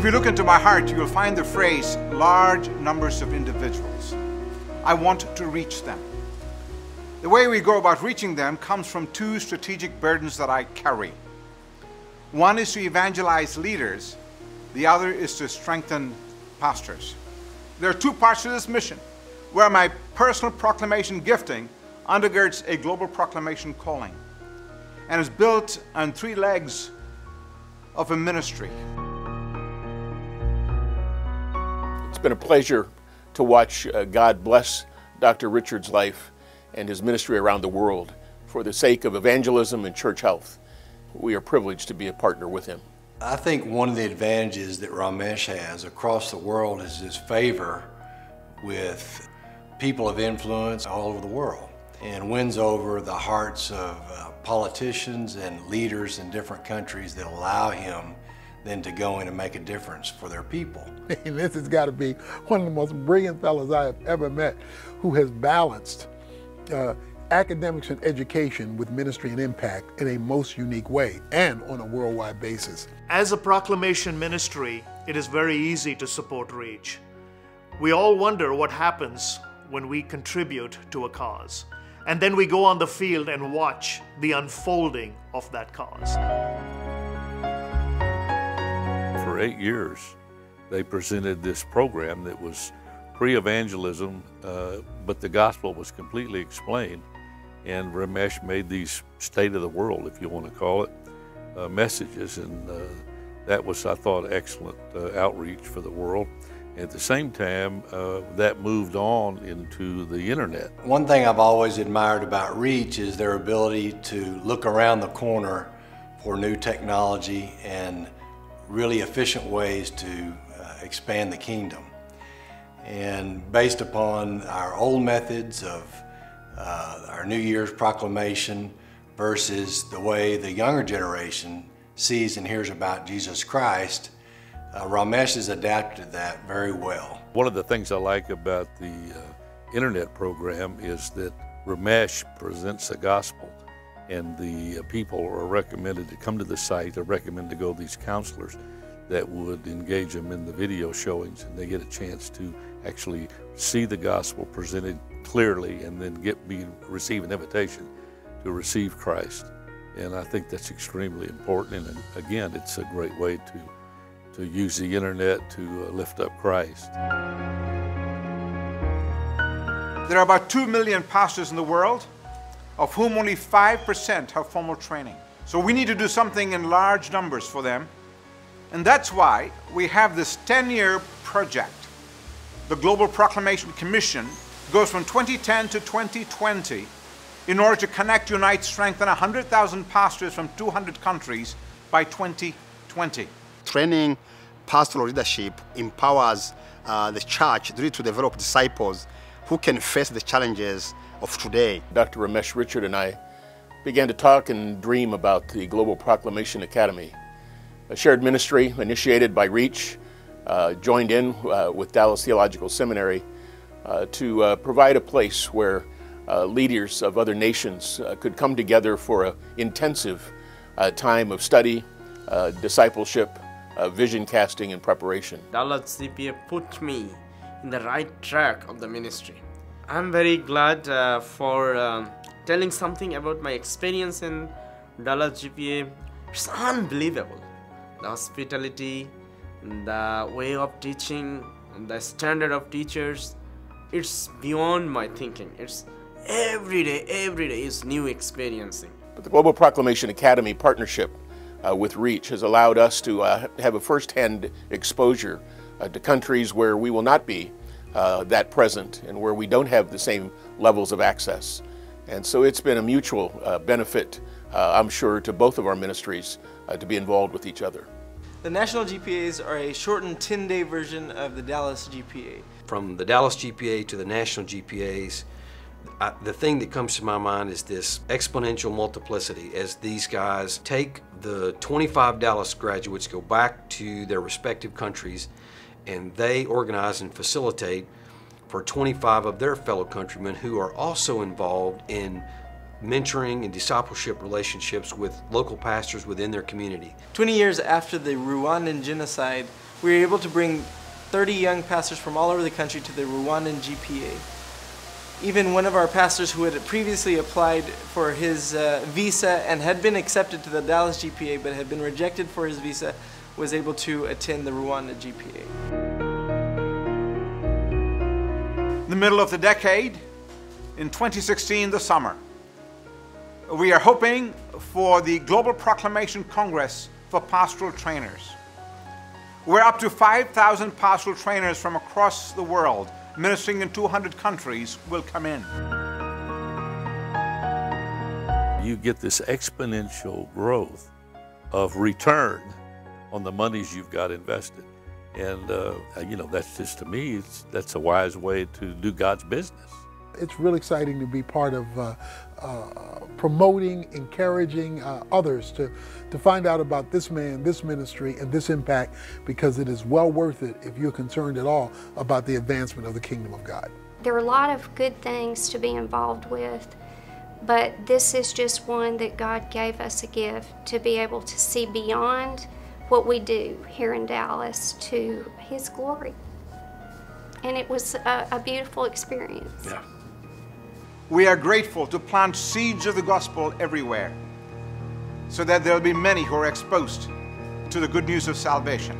If you look into my heart, you will find the phrase, large numbers of individuals. I want to reach them. The way we go about reaching them comes from two strategic burdens that I carry. One is to evangelize leaders. The other is to strengthen pastors. There are two parts to this mission, where my personal proclamation gifting undergirds a global proclamation calling and is built on three legs of a ministry. It's been a pleasure to watch God bless Dr. Richard's life and his ministry around the world for the sake of evangelism and church health. We are privileged to be a partner with him. I think one of the advantages that Rreach has across the world is his favor with people of influence all over the world, and wins over the hearts of politicians and leaders in different countries that allow him then to go in and make a difference for their people. This has got to be one of the most brilliant fellows I have ever met, who has balanced academics and education with ministry and impact in a most unique way and on a worldwide basis. As a proclamation ministry, it is very easy to support Rreach. We all wonder what happens when we contribute to a cause, and then we go on the field and watch the unfolding of that cause. For 8 years, they presented this program that was pre-evangelism, but the gospel was completely explained. And Rreach made these state of the world, if you want to call it, messages. And that was, I thought, excellent outreach for the world. At the same time, that moved on into the internet. One thing I've always admired about Rreach is their ability to look around the corner for new technology and really efficient ways to expand the kingdom. And based upon our old methods of our New Year's proclamation versus the way the younger generation sees and hears about Jesus Christ, Rreach has adapted to that very well. One of the things I like about the internet program is that Rreach presents the gospel, and the people are recommended to come to the site. They're recommended to go to these counselors that would engage them in the video showings, and they get a chance to actually see the gospel presented clearly and then receive an invitation to receive Christ. And I think that's extremely important, and again, it's a great way to use the internet to lift up Christ. There are about 2 million pastors in the world, of whom only 5% have formal training. So we need to do something in large numbers for them. And that's why we have this 10-year project. The Global Proclamation Commission goes from 2010 to 2020 in order to connect, unite, strengthen 100,000 pastors from 200 countries by 2020. Training pastoral leadership empowers the church really to develop disciples who can face the challenges of today. Dr. Rreach Richard and I began to talk and dream about the Global Proclamation Academy, a shared ministry initiated by Rreach, joined in with Dallas Theological Seminary to provide a place where leaders of other nations could come together for an intensive time of study, discipleship, vision casting, and preparation. Dallas GPA put me in the right track of the ministry. I'm very glad for telling something about my experience in Dallas GPA. It's unbelievable. The hospitality, the way of teaching, the standard of teachers, it's beyond my thinking. It's every day is new experiencing. But the Global Proclamation Academy partnership with Rreach has allowed us to have a first-hand exposure to countries where we will not be that present and where we don't have the same levels of access. And so it's been a mutual benefit, I'm sure, to both of our ministries to be involved with each other. The National GPAs are a shortened 10-day version of the Dallas GPA. From the Dallas GPA to the National GPAs, the thing that comes to my mind is this exponential multiplicity as these guys take the 25 Dallas graduates, go back to their respective countries, and they organize and facilitate for 25 of their fellow countrymen who are also involved in mentoring and discipleship relationships with local pastors within their community. 20 years after the Rwandan genocide, we were able to bring 30 young pastors from all over the country to the Rwandan GPA. Even one of our pastors who had previously applied for his visa and had been accepted to the Dallas GPA but had been rejected for his visa was able to attend the Rwanda GPA. In the middle of the decade, in 2016, the summer, we are hoping for the Global Proclamation Congress for Pastoral Trainers, where up to 5,000 pastoral trainers from across the world, ministering in 200 countries, will come in. You get this exponential growth of return on the monies you've got invested. And, you know, that's just, to me, that's a wise way to do God's business. It's really exciting to be part of promoting, encouraging others to find out about this man, this ministry, and this impact, because it is well worth it if you're concerned at all about the advancement of the kingdom of God. There are a lot of good things to be involved with, but this is just one that God gave us a gift to be able to see beyond what we do here in Dallas to His glory. And it was a beautiful experience. Yeah. We are grateful to plant seeds of the gospel everywhere, so that there will be many who are exposed to the good news of salvation.